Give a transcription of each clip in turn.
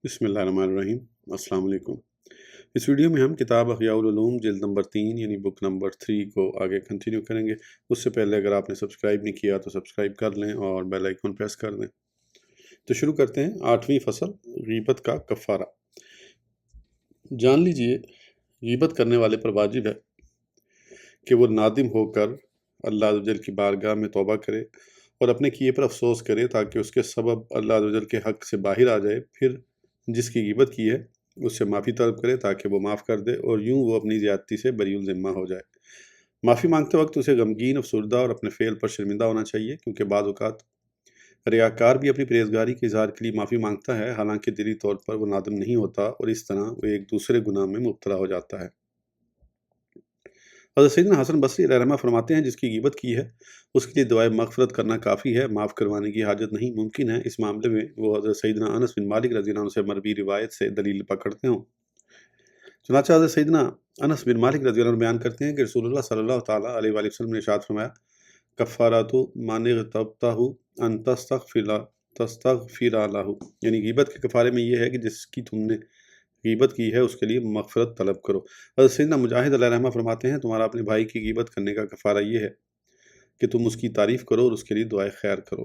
بسم اللہ الرحمن الرحیم۔ السلام علیکم۔ اس ویڈیو میں ہم کتاب احیاء العلوم جلد نمبر 3 یعنی بک نمبر 3 کو آگے کنٹینیو کریں گے۔ اس سے پہلے اگر آپ نے سبسکرائب نہیں کیا تو سبسکرائب کر لیں اور بیل آئیکن پریس کر دیں۔ تو شروع کرتے ہیں 8ویں فصل، غیبت کا کفارہ۔ جان لیجئے غیبت کرنے والے پر واجب ہے کہ وہ نادم ہو کر اللہ عز و جل کی بارگاہ میں توبہ کرے اور اپنے کیے پر افسوس کرے تاکہ اس کے سبب اللہ عز و جل کے حق سے باہر آ جائے، پھر جس کی غیبت کی ہے اس سے معافی طلب کرے تاکہ وہ معاف کر دے اور یوں وہ اپنی زیادتی سے بری الذمہ ہو جائے۔ معافی مانگتے وقت اسے غمگین، افسردہ اور اپنے فعل پر شرمندہ ہونا چاہیے، کیونکہ بعض اوقات ریاکار بھی اپنی پرہیزگاری کے اظہار کے لیے معافی مانگتا ہے، حالانکہ دلی طور پر وہ نادم نہیں ہوتا، اور اس طرح وہ ایک دوسرے گناہ میں مبتلا ہو جاتا ہے۔ حضرت سیدنا حسن بصری علیہ رحمہ فرماتے ہیں، جس کی غیبت کی ہے اس کے لیے دعائے مغفرت کرنا کافی ہے، معاف کروانے کی حاجت نہیں۔ ممکن ہے اس معاملے میں وہ حضرت سیدنا انس بن مالک رضی اللہ عنہ سے مروی روایت سے دلیل پکڑتے ہوں۔ چنانچہ حضرت سیدنا انس بن مالک رضی اللہ عنہ بیان کرتے ہیں کہ رسول اللہ صلی اللہ تعالیٰ علیہ وآلہ وسلم نے ارشاد فرمایا، کفارات من اغتبتہ ان تستغفر لہ، یعنی غیبت کے کفارے میں یہ ہے کہ جس کی تم نے غیبت کی ہے اس کے لیے مغفرت طلب کرو۔ حضرت سیدنا مجاہد علیہ رحمہ فرماتے ہیں، تمہارا اپنے بھائی کی غیبت کرنے کا کفارہ یہ ہے کہ تم اس کی تعریف کرو اور اس کے لیے دعائے خیر کرو۔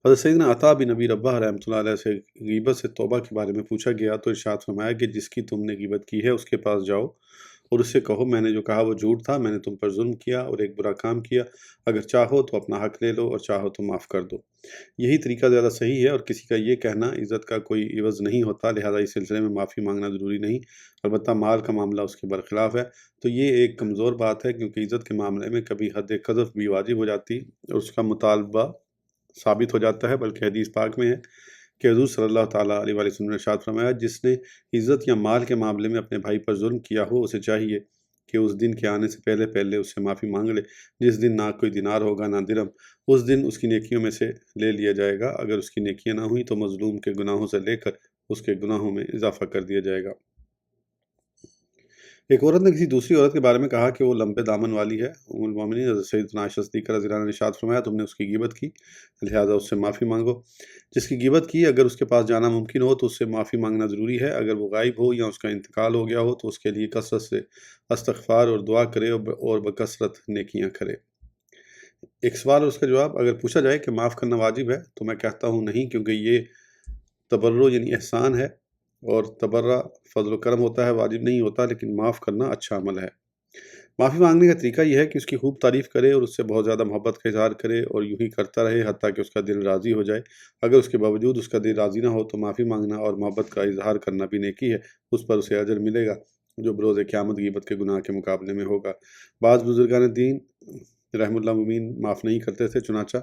حضرت سیدنا عطا بن ابی رباح رحمۃ اللہ علیہ سے غیبت سے توبہ کے بارے میں پوچھا گیا تو ارشاد فرمایا کہ جس کی تم نے غیبت کی ہے اس کے پاس جاؤ اور اس سے کہو، میں نے جو کہا وہ جھوٹ تھا، میں نے تم پر ظلم کیا اور ایک برا کام کیا، اگر چاہو تو اپنا حق لے لو اور چاہو تو معاف کر دو۔ یہی طریقہ زیادہ صحیح ہے، اور کسی کا یہ کہنا عزت کا کوئی عوض نہیں ہوتا، لہذا اس سلسلے میں معافی مانگنا ضروری نہیں، البتہ مال کا معاملہ اس کے برخلاف ہے تو یہ ایک کمزور بات ہے، کیونکہ عزت کے معاملے میں کبھی حد قذف بھی واجب ہو جاتی اور اس کا مطالبہ ثابت ہو جاتا ہے، بلکہ حدیث پاک میں ہے کہ حضور صلی اللہ تعالیٰ علیہ وآلہ وسلم نے ارشاد فرمایا، جس نے عزت یا مال کے معاملے میں اپنے بھائی پر ظلم کیا ہو اسے چاہیے کہ اس دن کے آنے سے پہلے پہلے اس سے معافی مانگ لے، جس دن نہ کوئی دینار ہوگا نہ درہم، اس دن اس کی نیکیوں میں سے لے لیا جائے گا، اگر اس کی نیکیاں نہ ہوئی تو مظلوم کے گناہوں سے لے کر اس کے گناہوں میں اضافہ کر دیا جائے گا۔ ایک عورت نے کسی دوسری عورت کے بارے میں کہا کہ وہ لمبے دامن والی ہے۔ ام المومنین حضرت سیدنا عائشہ صدیقہ رضی اللہ عنہا نے ارشاد فرمایا، تم نے اس کی غیبت کی، لہٰذا اس سے معافی مانگو۔ جس کی غیبت کی اگر اس کے پاس جانا ممکن ہو تو اس سے معافی مانگنا ضروری ہے، اگر وہ غائب ہو یا اس کا انتقال ہو گیا ہو تو اس کے لیے کثرت سے استغفار اور دعا کرے اور بکثرت نیکیاں کرے۔ ایک سوال اور اس کا جواب، اگر پوچھا جائے کہ معاف کرنا واجب ہے تو میں کہتا ہوں نہیں، کیونکہ یہ تبرع یعنی احسان ہے، اور تبرع فضل و کرم ہوتا ہے، واجب نہیں ہوتا، لیکن معاف کرنا اچھا عمل ہے۔ معافی مانگنے کا طریقہ یہ ہے کہ اس کی خوب تعریف کرے اور اس سے بہت زیادہ محبت کا اظہار کرے اور یوں ہی کرتا رہے حتیٰ کہ اس کا دل راضی ہو جائے۔ اگر اس کے باوجود اس کا دل راضی نہ ہو تو معافی مانگنا اور محبت کا اظہار کرنا بھی نیکی ہے، اس پر اسے اجر ملے گا جو بروز قیامت غیبت کے گناہ کے مقابلے میں ہوگا۔ بعض بزرگان دین رحم اللہ مبین معاف نہیں کرتے تھے، چنانچہ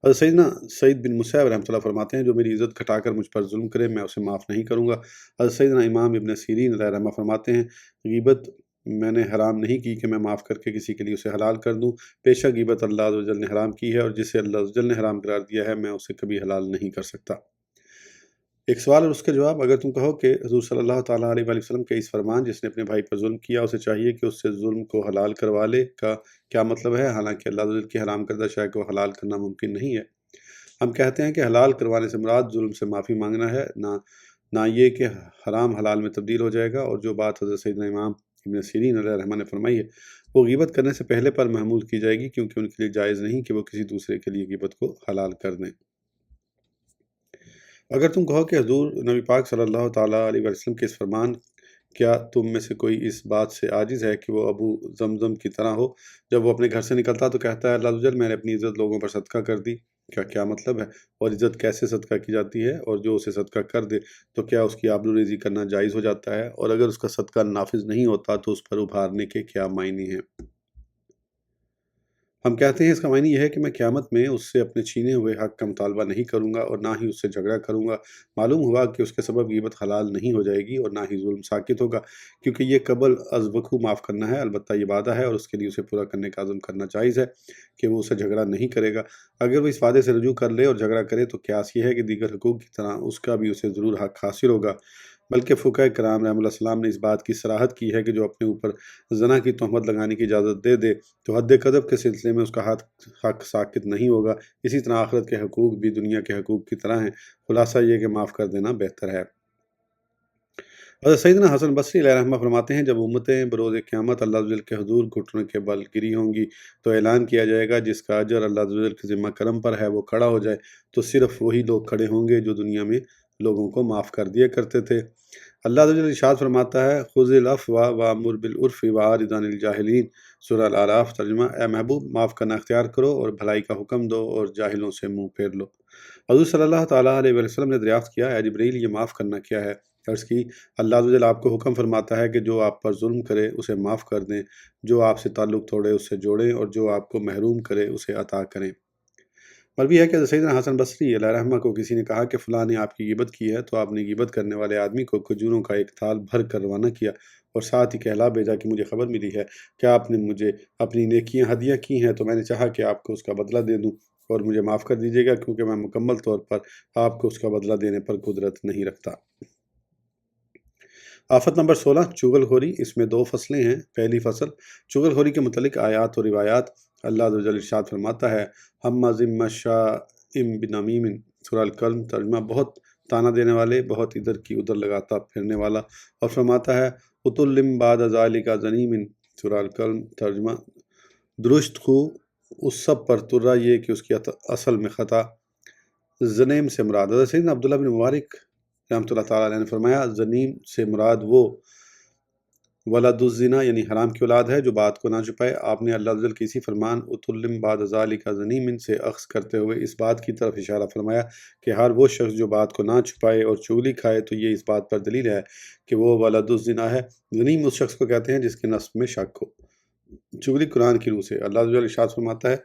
حضرت سیدنا سعید بن مسیب رحمۃ اللہ فرماتے ہیں، جو میری عزت گھٹا کر مجھ پر ظلم کرے میں اسے معاف نہیں کروں گا۔ حضرت سیدنا امام ابن سیرین علیہ رحمہ فرماتے ہیں، غیبت میں نے حرام نہیں کی کہ میں معاف کر کے کسی کے لیے اسے حلال کر دوں، بے شک غیبت اللہ عز و جل نے حرام کی ہے، اور جسے اللہ عز و جل نے حرام قرار دیا ہے میں اسے کبھی حلال نہیں کر سکتا۔ ایک سوال اور اس کا جواب، اگر تم کہو کہ حضور صلی اللہ تعالیٰ علیہ وآلہ وسلم کے اس فرمان، جس نے اپنے بھائی پر ظلم کیا اسے چاہیے کہ اس سے ظلم کو حلال کروا لے، کا کیا مطلب ہے، حالانکہ اللہ عز و جل کی حرام کردہ شے کو حلال کرنا ممکن نہیں ہے؟ ہم کہتے ہیں کہ حلال کروانے سے مراد ظلم سے معافی مانگنا ہے، نہ یہ کہ حرام حلال میں تبدیل ہو جائے گا، اور جو بات حضرت سیدنا امام ابن سیرین علیہ رحمہ نے فرمائی ہے وہ غیبت کرنے سے پہلے پر محمول کی جائے گی، کیونکہ ان کے لیے جائز نہیں کہ وہ کسی دوسرے کے لیے غیبت کو حلال کر دیں۔ اگر تم کہو کہ حضور نبی پاک صلی اللہ تعالیٰ علیہ وسلم کے اس فرمان، کیا تم میں سے کوئی اس بات سے عاجز ہے کہ وہ ابو زمزم کی طرح ہو، جب وہ اپنے گھر سے نکلتا تو کہتا ہے، اللہ عز و جل میں نے اپنی عزت لوگوں پر صدقہ کر دی، کا کیا مطلب ہے، اور عزت کیسے صدقہ کی جاتی ہے، اور جو اسے صدقہ کر دے تو کیا اس کی آبرو ریزی کرنا جائز ہو جاتا ہے، اور اگر اس کا صدقہ نافذ نہیں ہوتا تو اس پر ابھارنے کے کیا معنی ہیں؟ ہم کہتے ہیں اس کا معنی یہ ہے کہ میں قیامت میں اس سے اپنے چھینے ہوئے حق کا مطالبہ نہیں کروں گا اور نہ ہی اس سے جھگڑا کروں گا۔ معلوم ہوا کہ اس کے سبب غیبت حلال نہیں ہو جائے گی اور نہ ہی ظلم ساکت ہوگا، کیونکہ یہ قبل از وقوع معاف کرنا ہے، البتہ یہ وعدہ ہے اور اس کے لیے اسے پورا کرنے کا عزم کرنا جائز ہے کہ وہ اسے جھگڑا نہیں کرے گا۔ اگر وہ اس وعدے سے رجوع کر لے اور جھگڑا کرے تو قیاس یہ ہے کہ دیگر حقوق کی طرح اس کا بھی اسے ضرور حق حاصل ہوگا۔ بلکہ فقہ کرام رحمۃ اللہ السلام نے اس بات کی صراحت کی ہے کہ جو اپنے اوپر زنا کی تہمت لگانے کی اجازت دے دے تو حد قذف کے سلسلے میں اس کا حق ساقط نہیں ہوگا۔ اسی طرح آخرت کے حقوق بھی دنیا کے حقوق کی طرح ہیں، خلاصہ یہ کہ معاف کر دینا بہتر ہے۔ حضرت سیدنا حسن بصری علیہ رحمہ فرماتے ہیں، جب امتیں بروز قیامت اللہ جل کے حضور گھٹنوں کے بل گری ہوں گی تو اعلان کیا جائے گا جس کا اجر اللہ جل کے ذمہ کرم پر ہے وہ کھڑا ہو جائے، تو صرف وہی لوگ کھڑے ہوں گے جو دنیا میں لوگوں کو معاف کر دیا کرتے تھے۔ اللہ جل ارشاد فرماتا ہے، خذ العفو وامر بالعرف واعرض عن الجاہلین، سورہ الاعراف۔ ترجمہ، اے محبوب معاف کرنا اختیار کرو اور بھلائی کا حکم دو اور جاہلوں سے منہ پھیر لو۔ حضور صلی اللہ تعالیٰ علیہ وسلم نے دریافت کیا، اے جبرائیل یہ معاف کرنا کیا ہے؟ عرض کی، اللہ جل آپ کو حکم فرماتا ہے کہ جو آپ پر ظلم کرے اسے معاف کر دیں، جو آپ سے تعلق توڑے اس سے جوڑیں اور جو آپ کو محروم کرے اسے عطا کریں۔ مروی ہے کہ سیدنا حسن بصری علیہ رحمہ کو کسی نے کہا کہ فلاں نے آپ کی غیبت کی ہے، تو آپ نے غیبت کرنے والے آدمی کو کھجوروں کا ایک تھال بھر کر روانہ کیا اور ساتھ ہی کہلا بھیجا کہ مجھے خبر ملی ہے کہ آپ نے مجھے اپنی نیکیاں ہدیہ کی ہیں، تو میں نے چاہا کہ آپ کو اس کا بدلہ دے دوں اور مجھے معاف کر دیجیے گا، کیونکہ میں مکمل طور پر آپ کو اس کا بدلہ دینے پر قدرت نہیں رکھتا۔ آفت نمبر 16، چغل خوری۔ اس میں 2 فصلیں ہیں۔ پہلی فصل چغل خوری کے متعلق آیات و روایات۔ اللہ عز و جل ارشاد فرماتا ہے، ہمازٍ مشاء بنمیم، سورہ القلم۔ ترجمہ، بہت تانا دینے والے، بہت ادھر کی ادھر لگاتا پھرنے والا۔ اور فرماتا ہے، عتل بعد ذالک زنیم، سورہ القلم۔ ترجمہ، درشت خو اس سب پر ترا یہ کہ اس کی اصل میں خطا۔ زنیم سے مراد، حضرت سیدنا عبداللہ بن مبارک رحمۃ اللہ تعالیٰ علیہ نے فرمایا، زنیم سے مراد وہ ولد الزنا یعنی حرام کی اولاد ہے جو بات کو نہ چھپائے۔ آپ نے اللہ جل کے اسی فرمان اتلم بعد ذالک زنیم سے اخذ کرتے ہوئے اس بات کی طرف اشارہ فرمایا کہ ہر وہ شخص جو بات کو نہ چھپائے اور چغلی کھائے تو یہ اس بات پر دلیل ہے کہ وہ ولد الزنا ہے۔ زنیم اس شخص کو کہتے ہیں جس کے نسب میں شک ہو۔ چغلی قرآن کی روح سے، اللہ جل ارشاد فرماتا ہے،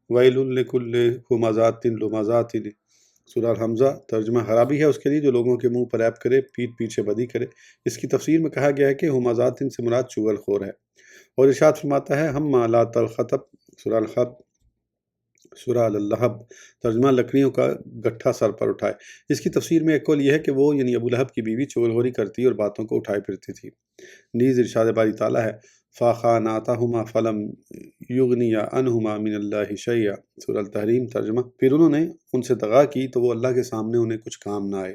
ویل لکل ہمزۃ لمزۃ، سورہ الحمزہ۔ ترجمہ، خرابی ہے اس کے لیے جو لوگوں کے منہ پر عیب کرے، پیٹھ پیچھے بدی کرے۔ اس کی تفسیر میں کہا گیا ہے کہ ہمزات سے مراد چغل خور ہے۔ اور ارشاد فرماتا ہے، حمالات الخطب، سورہ اللہب۔ ترجمہ، لکڑیوں کا گٹھا سر پر اٹھائے۔ اس کی تفسیر میں ایک قول یہ ہے کہ وہ یعنی ابو لہب کی بیوی چغل خوری کرتی اور باتوں کو اٹھائے پھرتی تھی۔ نیز ارشاد باری تعالیٰ ہے، فَخَانَتَاهُمَا فَلَمْ يُغْنِيَا عَنْهُمَا مِنَ اللَّهِ شَيْئًا، سورہ التحریم۔ ترجمہ، پھر انہوں نے ان سے دغا کی تو وہ اللہ کے سامنے انہیں کچھ کام نہ آئے۔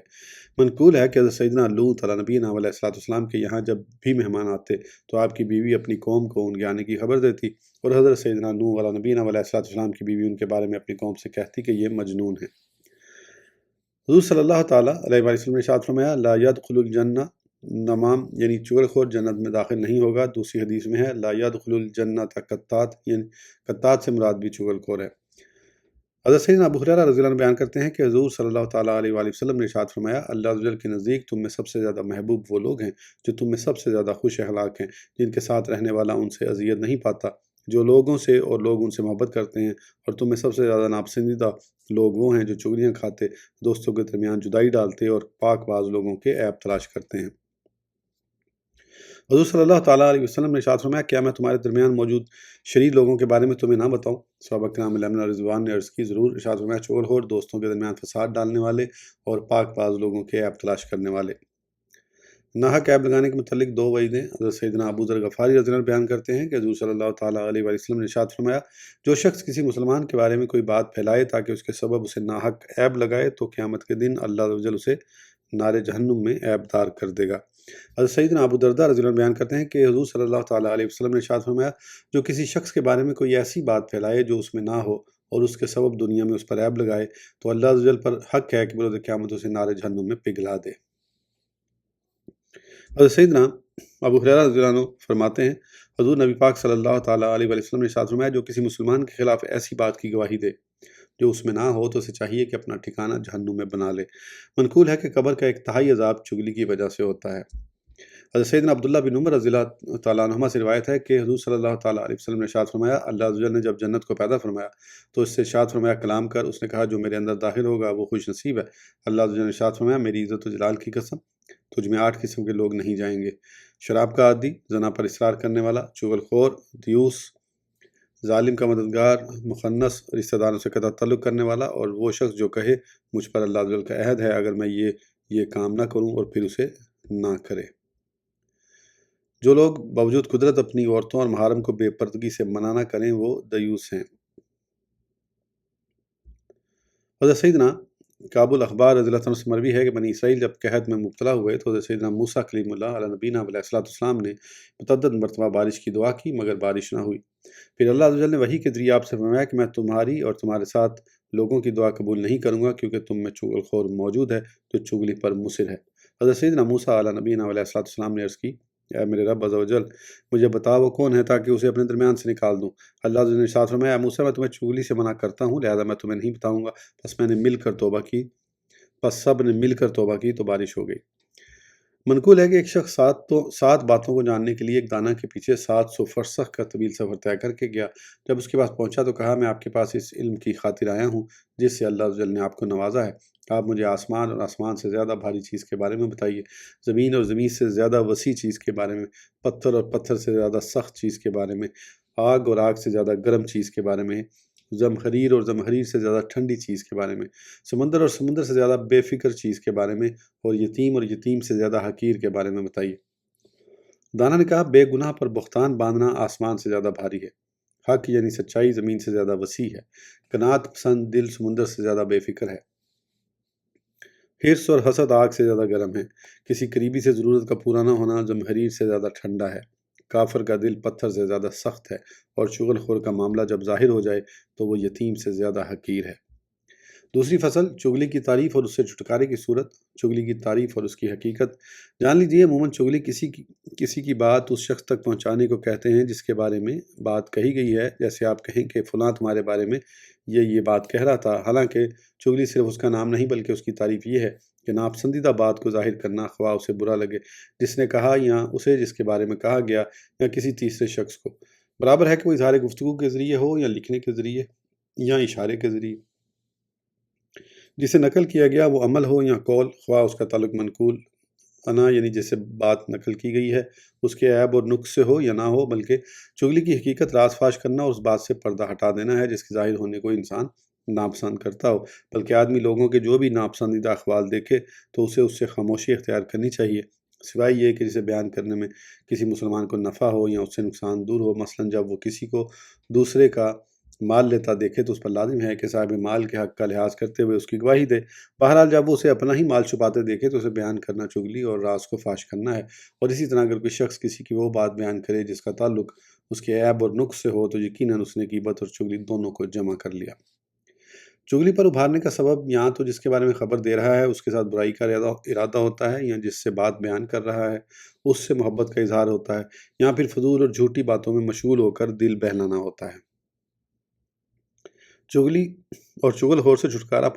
منقول ہے کہ حضرت سیدنا لوط علیہ نبینا علیہ السلام کے یہاں جب بھی مہمان آتے تو آپ کی بیوی اپنی قوم کو ان کے آنے کی خبر دیتی، اور حضرت سیدنا نوح علیہ نبینا علیہ السلام کی بیوی ان کے بارے میں اپنی قوم سے کہتی کہ یہ مجنون ہے۔ حضور صلی اللہ تعالیٰ علیہ وسلم نے ارشاد فرمایا، لا يدخل الجنہ، نمام یعنی چغل خور جنت میں داخل نہیں ہوگا۔ دوسری حدیث میں ہے، لا يدخل الجنۃ قطات، یعنی قطات سے مراد بھی چغل خور ہے۔ حضرت سیدنا ابو ہریرہ رضی اللہ عنہ بیان کرتے ہیں کہ حضور صلی اللہ تعالیٰ علیہ وآلہ وسلم نے ارشاد فرمایا، اللہ عز و جل کے نزدیک تم میں سب سے زیادہ محبوب وہ لوگ ہیں جو تم میں سب سے زیادہ خوش اخلاق ہیں، جن کے ساتھ رہنے والا ان سے اذیت نہیں پاتا، جو لوگوں سے اور لوگ ان سے محبت کرتے ہیں، اور تم میں سب سے زیادہ ناپسندیدہ لوگ وہ ہیں جو چغلیاں کھاتے، دوستوں کے درمیان جدائی ڈالتے اور پاک باز لوگوں کے عیب تلاش کرتے ہیں۔ حضور صلی اللہ تعالیٰ علیہ وسلم نے ارشاد فرمایا، کیا میں تمہارے درمیان موجود شریر لوگوں کے بارے میں تمہیں نہ بتاؤں؟ صحابہ کرام علیہم رضوان نے عرض کی، ضرور۔ ارشاد فرمایا، چغل خور، دوستوں کے درمیان فساد ڈالنے والے اور پاک باز لوگوں کے عیب تلاش کرنے والے۔ ناحق عیب لگانے کے متعلق 2 وعیدیں حضرت سیدنا ابو ذر غفاری رضی اللہ عنہ بیان کرتے ہیں کہ حضور صلی اللہ تعالیٰ علیہ وسلم نے ارشاد فرمایا، جو شخص کسی مسلمان کے بارے میں کوئی بات پھیلائے تاکہ اس کے سبب اسے ناحق عیب لگائے تو قیامت کے دن اللہ عز و جل اسے نار جہنم میں عیب دار کر دے گا۔ حضرت سیدنا ابو درداء رضی اللہ عنہ بیان کرتے ہیں کہ حضور صلی اللہ تعالیٰ علیہ وسلم نے ارشاد فرمایا، جو کسی شخص کے بارے میں کوئی ایسی بات پھیلائے جو اس میں نہ ہو اور اس کے سبب دنیا میں اس پر عیب لگائے تو اللہ عز و جل پر حق ہے کہ بروز قیامت اسے نار جہنم میں پگھلا دے۔ حضرت سیدنا ابو ہریرہ رضی اللہ عنہ فرماتے ہیں، حضور نبی پاک صلی اللہ تعالیٰ علیہ وسلم نے ارشاد فرمایا، جو کسی مسلمان کے خلاف ایسی بات کی گواہی دے جو اس میں نہ ہو تو اسے چاہیے کہ اپنا ٹھکانہ جہنم میں بنا لے۔ منقول ہے کہ قبر کا ایک تہائی عذاب چغلی کی وجہ سے ہوتا ہے۔ حضرت سیدنا عبداللہ بن عمر رضی اللہ تعالیٰ عنہما سے روایت ہے کہ حضور صلی اللہ تعالیٰ علیہ وسلم نے ارشاد فرمایا، اللہ عز و جل نے جب جنت کو پیدا فرمایا تو اس سے ارشاد فرمایا، کلام کر۔ اس نے کہا، جو میرے اندر داخل ہوگا وہ خوش نصیب ہے۔ اللہ عز و جل نے ارشاد فرمایا، میری عزت و جلال کی قسم، تجھ میں 8 قسم کے لوگ نہیں جائیں گے: شراب کا عادی، زنا پر اصرار کرنے والا، چغل خور، دیوس، ظالم کا مددگار، مخنث، رشتہ داروں سے قطع تعلق کرنے والا، اور وہ شخص جو کہے مجھ پر اللہ عز و جل کا عہد ہے اگر میں یہ کام نہ کروں اور پھر اسے نہ کرے۔ جو لوگ باوجود قدرت اپنی عورتوں اور محارم کو بے پردگی سے منع نہ کریں وہ دیوس ہیں۔ حضرت سیدنا کعب الاحبار رضی اللہ عنہ سے مروی ہے کہ بنی اسرائیل جب قحط میں مبتلا ہوئے تو حضرت سیدنا موسیٰ کلیم اللہ علیہ نبینا علیہ السلام نے متعدد مرتبہ بارش کی دعا کی مگر بارش نہ ہوئی۔ پھر اللہ عز و جل نے وحی کے ذریعے آپ سے فرمایا کہ میں تمہاری اور تمہارے ساتھ لوگوں کی دعا قبول نہیں کروں گا کیونکہ تم میں چغل خور موجود ہے جو چغلی پر مصر ہے۔ حضرت سیدنا موسیٰ علیہ نبینا علیہ السلام نے عرض کی، اے میرے رب عز و جل مجھے بتا وہ کون ہے تاکہ اسے اپنے درمیان سے نکال دوں۔ اللہ عز و جل نے ارشاد فرمایا، موسیٰ میں تمہیں چغلی سے منع کرتا ہوں لہذا میں تمہیں نہیں بتاؤں گا۔ پس سب نے مل کر توبہ کی تو بارش ہو گئی۔ منقول ہے کہ ایک شخص 7 باتوں کو جاننے کے لیے ایک دانہ کے پیچھے 700 فرسخ کا طویل سفر طے کر کے گیا۔ جب اس کے پاس پہنچا تو کہا، میں آپ کے پاس اس علم کی خاطر آیا ہوں جس سے اللہ عز و جل نے آپ کو نوازا ہے۔ آپ مجھے آسمان اور آسمان سے زیادہ بھاری چیز کے بارے میں بتائیے، زمین اور زمین سے زیادہ وسیع چیز کے بارے میں، پتھر اور پتھر سے زیادہ سخت چیز کے بارے میں، آگ اور آگ سے زیادہ گرم چیز کے بارے میں، زمخریر اور زمخریر سے زیادہ ٹھنڈی چیز کے بارے میں، سمندر اور سمندر سے زیادہ بے فکر چیز کے بارے میں، اور یتیم سے زیادہ حقیر کے بارے میں بتائیے۔ دانا نے کہا، بے گناہ پر بہتان باندھنا آسمان سے زیادہ بھاری ہے، حق یعنی سچائی زمین سے زیادہ وسیع ہے، قناعت پسند دل سمندر سے زیادہ بے فکر ہے، حرص اور حسد آگ سے زیادہ گرم ہے، کسی قریبی سے ضرورت کا پورا نہ ہونا زمخریر سے زیادہ ٹھنڈا ہے، کافر کا دل پتھر سے زیادہ سخت ہے، اور چغل خور کا معاملہ جب ظاہر ہو جائے تو وہ یتیم سے زیادہ حقیر ہے۔ دوسری فصل، چغلی کی تعریف اور اس سے چھٹکارے کی صورت۔ چغلی کی تعریف اور اس کی حقیقت جان لیجیے۔ عموماً چغلی کسی کی بات اس شخص تک پہنچانے کو کہتے ہیں جس کے بارے میں بات کہی گئی ہے، جیسے آپ کہیں کہ فلاں تمہارے بارے میں یہ بات کہہ رہا تھا، حالانکہ چغلی صرف اس کا نام نہیں بلکہ اس کی تعریف یہ ہے کہ ناپسندیدہ بات کو ظاہر کرنا، خواہ اسے برا لگے جس نے کہا یا اسے جس کے بارے میں کہا گیا یا کسی تیسرے شخص کو، برابر ہے کہ وہ اظہار گفتگو کے ذریعے ہو یا لکھنے کے ذریعے یا اشارے کے ذریعے۔ جسے نقل کیا گیا وہ عمل ہو یا قول، خواہ اس کا تعلق منقول انا یعنی جسے بات نقل کی گئی ہے اس کے عیب اور نقص سے ہو یا نہ ہو، بلکہ چغلی کی حقیقت راز فاش کرنا اور اس بات سے پردہ ہٹا دینا ہے جس کے ظاہر ہونے کو انسان ناپسند کرتا ہو، بلکہ آدمی لوگوں کے جو بھی ناپسندیدہ اقوال دیکھے تو اسے اس سے خاموشی اختیار کرنی چاہیے، سوائے یہ کہ جسے بیان کرنے میں کسی مسلمان کو نفع ہو یا اس سے نقصان دور ہو۔ مثلا جب وہ کسی کو دوسرے کا مال لیتا دیکھے تو اس پر لازم ہے کہ صاحب مال کے حق کا لحاظ کرتے ہوئے اس کی گواہی دے۔ بہرحال جب وہ اسے اپنا ہی مال چھپاتے دیکھے تو اسے بیان کرنا چغلی اور راز کو فاش کرنا ہے، اور اسی طرح اگر کوئی شخص کسی کی وہ بات بیان کرے جس کا تعلق اس کے عیب اور نقص سے ہو تو یقیناً اس نے غیبت اور چغلی دونوں کو جمع کر لیا۔ چغلی پر ابھارنے کا سبب یہاں تو جس کے بارے میں خبر دے رہا ہے اس کے ساتھ برائی کا ارادہ ہوتا ہے، یا جس سے بات بیان کر رہا ہے اس سے محبت کا اظہار ہوتا ہے، یا پھر فضول اور جھوٹی باتوں میں مشغول ہو کر دل بہلانا ہوتا ہے۔ چغلی اور چغل خور سے چھٹکارا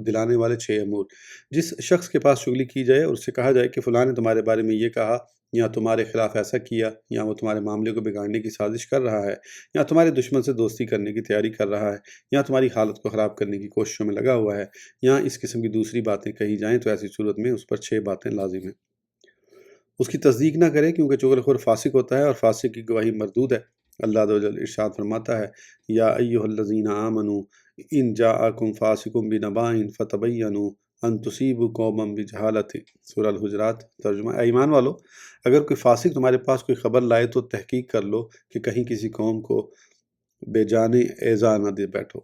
دلانے والے 6 امور۔ جس شخص کے پاس چغلی کی جائے اور اس سے کہا جائے کہ فلاں نے تمہارے بارے میں یہ کہا، یا تمہارے خلاف ایسا کیا، یا وہ تمہارے معاملے کو بگاڑنے کی سازش کر رہا ہے، یا تمہارے دشمن سے دوستی کرنے کی تیاری کر رہا ہے، یا تمہاری حالت کو خراب کرنے کی کوششوں میں لگا ہوا ہے، یا اس قسم کی دوسری باتیں کہی جائیں تو ایسی صورت میں اس پر 6 باتیں لازم ہیں۔ اس کی تصدیق نہ کرے کیونکہ چغل خور فاسق ہوتا ہے اور فاسق کی گواہی مردود ہے۔ اللہ عز و جل ارشاد فرماتا ہے، یا ایھا الذین آمنوا ان جاءکم فاسق بنبأ فتبینوا ان تصیبوا قوما بجہالۃ۔ سورہ الحجرات۔ ترجمہ، اے ایمان والو اگر کوئی فاسق تمہارے پاس کوئی خبر لائے تو تحقیق کر لو کہ کہیں کسی قوم کو بے جانے ایذا نہ دے بیٹھو۔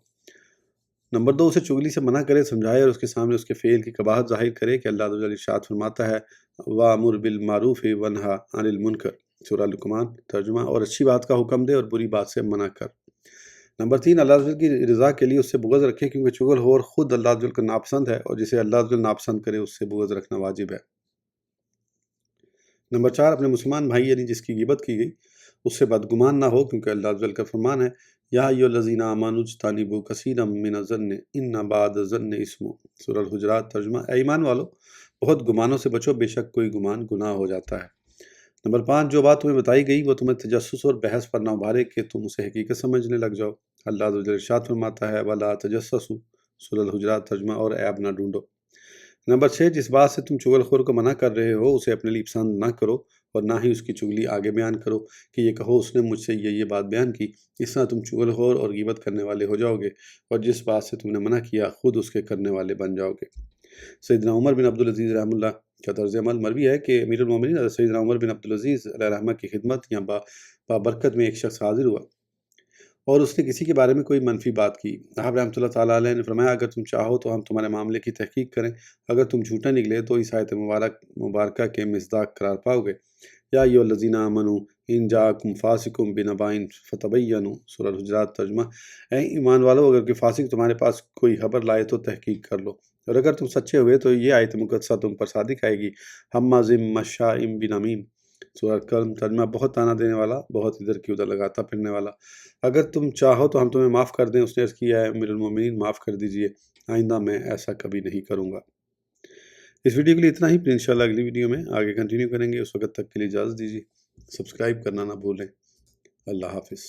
نمبر 2، اسے چغلی سے منع کرے، سمجھائے اور اس کے سامنے اس کے فعل کی قباحت ظاہر کرے کہ اللہ عز و جل ارشاد فرماتا ہے، وَأْمُرْ بِالْمَعْرُوفِ وَانْهَ عَنِ الْمُنْكَرِ۔ سورہ لقمان۔ ترجمہ، اور اچھی بات کا حکم دے اور بری بات سے منع کر۔ نمبر 3، اللہ عز و جل کی رضا کے لیے اس سے بغض رکھے کیونکہ چغل خور خود اللہ عز و جل کو ناپسند ہے، اور جسے اللہ عز و جل ناپسند کرے اس سے بغض رکھنا واجب ہے۔ نمبر 4، اپنے مسلمان بھائی یعنی جس کی غیبت کی گئی اس سے بدگمان نہ ہو کیونکہ اللہ عز و جل کا فرمان ہے، یا ایھا الذین آمنوا اجتنبوا کثیرا من الظن ان بعض الظن اسم۔ سورہ الحجرات۔ ترجمہ، اے ایمان والو بہت گمانوں سے بچو، بے شک کوئی گمان گناہ ہو جاتا ہے۔ نمبر 5، جو بات تمہیں بتائی گئی وہ تمہیں تجسس اور بحث پر نہ ابھارے کہ تم اسے حقیقت سمجھنے لگ جاؤ۔ اللہ عز و جل ارشاد فرماتا ہے، وَلَا تَجَسَّسُوا۔ سورہ الحجرات۔ ترجمہ، اور عیب نہ ڈھونڈو۔ نمبر 6، جس بات سے تم چغل خور کو منع کر رہے ہو اسے اپنے لیے پسند نہ کرو اور نہ ہی اس کی چغلی آگے بیان کرو کہ یہ کہو اس نے مجھ سے یہ بات بیان کی، اس طرح تم چغل خور اور غیبت کرنے والے ہو جاؤ گے، اور جس بات سے تم نے منع کیا خود اس کے کرنے والے بن جاؤ گے۔ سیدنا عمر بن عبدالعزیز رحمہ اللہ کا طرز عمل مروی ہے کہ امیر المومنین حضرت سیدنا عمر بن عبدالعزیز علیہ الرحمہ کی خدمت یا بابرکت میں ایک شخص حاضر ہوا اور اس نے کسی کے بارے میں کوئی منفی بات کی۔ آپ رحمۃ اللہ تعالیٰ علیہ نے فرمایا اگر تم چاہو تو ہم تمہارے معاملے کی تحقیق کریں، اگر تم جھوٹا نکلے تو اس آیت مبارکہ کے مصداق قرار پاؤ گے۔ یا ایھا الذین آمنوا ان جاءکم فاسق بنبأ فتبینوا، سورہ الحجرات ترجمہ۔ اے ایمان والو، اگر کوئی فاسق تمہارے پاس کوئی خبر لائے تو تحقیق کر لو، اور اگر تم سچے ہوئے تو یہ آیت مقدسہ تم پر صادق آئے گی۔ ہمازٍ مشاء بنمیم، سورہ قلم ترجمہ۔ بہت تانا دینے والا، بہت ادھر کی ادھر لگاتا پھرنے والا۔ اگر تم چاہو تو ہم تمہیں معاف کر دیں۔ اس نے عرض کیا ہے امیر المومنین معاف کر دیجئے، آئندہ میں ایسا کبھی نہیں کروں گا۔ اس ویڈیو کے لیے اتنا ہی، پھر انشاءاللہ اگلی ویڈیو میں آگے کنٹینیو کریں گے۔ اس وقت تک کے لیے اجازت دیجیے، سبسکرائب کرنا نہ بھولیں۔ اللہ حافظ۔